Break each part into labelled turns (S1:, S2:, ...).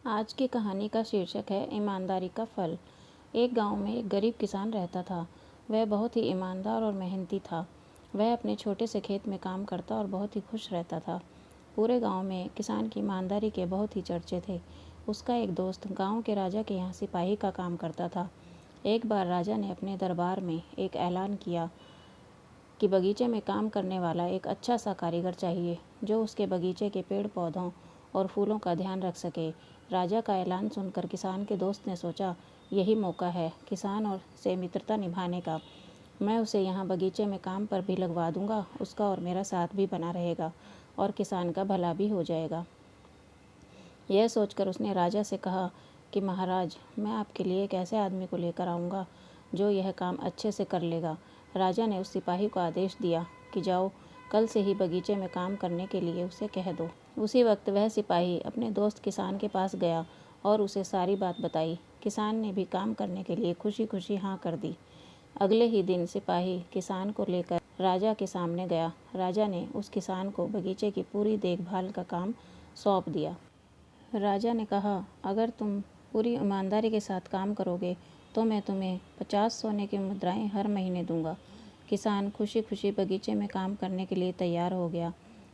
S1: आज की कहानी का शीर्षक है ईमानदारी का फल। एक गांव में एक गरीब किसान रहता था। वह बहुत ही ईमानदार और मेहनती था। वह अपने छोटे से खेत में काम करता और बहुत ही खुश रहता था। पूरे गांव में किसान की ईमानदारी के बहुत ही चर्चे थे। उसका एक दोस्त गांव के राजा के यहाँ सिपाही का काम करता था। एक बार राजा ने अपने दरबार में एक ऐलान किया कि बगीचे में काम करने वाला एक अच्छा सा कारीगर चाहिए जो उसके बगीचे के पेड़ पौधों और फूलों का ध्यान रख सके। राजा का ऐलान सुनकर किसान के दोस्त ने सोचा, यही मौका है किसान और से मित्रता निभाने का। मैं उसे यहाँ बगीचे में काम पर भी लगवा दूंगा, उसका और मेरा साथ भी बना रहेगा और किसान का भला भी हो जाएगा। यह सोचकर उसने राजा से कहा कि महाराज, मैं आपके लिए एक ऐसे आदमी को लेकर आऊँगा जो यह काम अच्छे से कर लेगा। राजा ने उस सिपाही को आदेश दिया कि जाओ, कल से ही बगीचे में काम करने के लिए उसे कह दो। उसी वक्त वह सिपाही अपने दोस्त किसान के पास गया और उसे सारी बात बताई। किसान ने भी काम करने के लिए खुशी खुशी हाँ कर दी। अगले ही दिन सिपाही किसान को लेकर राजा के सामने गया। राजा ने उस किसान को बगीचे की पूरी देखभाल का काम सौंप दिया। राजा ने कहा, अगर तुम पूरी ईमानदारी के साथ काम करोगे तो मैं तुम्हें 50 सोने की मुद्राएं हर महीने दूंगा। किसान खुशी खुशी बगीचे में काम करने के लिए तैयार हो गया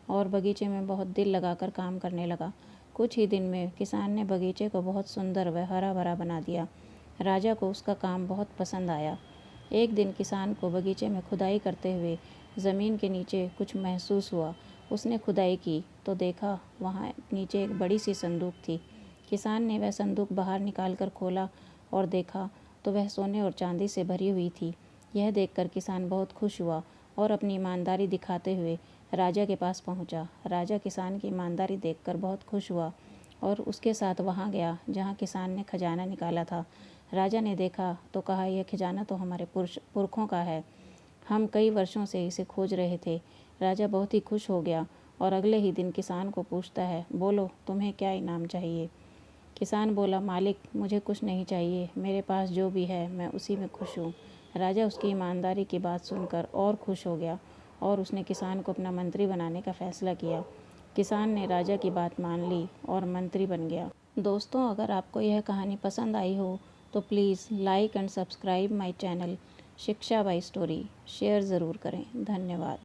S1: और बगीचे में बहुत दिल लगाकर काम करने लगा। कुछ ही दिन में किसान ने बगीचे को बहुत सुंदर व हरा भरा बना दिया। राजा को उसका काम बहुत पसंद आया। एक दिन किसान को बगीचे में खुदाई करते हुए ज़मीन के नीचे कुछ महसूस हुआ। उसने खुदाई की तो देखा वहाँ नीचे एक बड़ी सी संदूक थी। किसान ने वह संदूक बाहर निकाल कर खोला और देखा तो वह सोने और चांदी से भरी हुई थी। यह देखकर किसान बहुत खुश हुआ और अपनी ईमानदारी दिखाते हुए राजा के पास पहुंचा। राजा किसान की ईमानदारी देखकर बहुत खुश हुआ और उसके साथ वहां गया जहां किसान ने खजाना निकाला था। राजा ने देखा तो कहा, यह खजाना तो हमारे पुरखों का है, हम कई वर्षों से इसे खोज रहे थे। राजा बहुत ही खुश हो गया और अगले ही दिन किसान को पूछता है, बोलो तुम्हें क्या इनाम चाहिए। किसान बोला, मालिक मुझे कुछ नहीं चाहिए, मेरे पास जो भी है मैं उसी में खुश हूँ। राजा उसकी ईमानदारी की बात सुनकर और खुश हो गया और उसने किसान को अपना मंत्री बनाने का फैसला किया। किसान ने राजा की बात मान ली और मंत्री बन गया। दोस्तों, अगर आपको यह कहानी पसंद आई हो तो please like and subscribe my channel शिक्षा बाई स्टोरी। शेयर ज़रूर करें। धन्यवाद।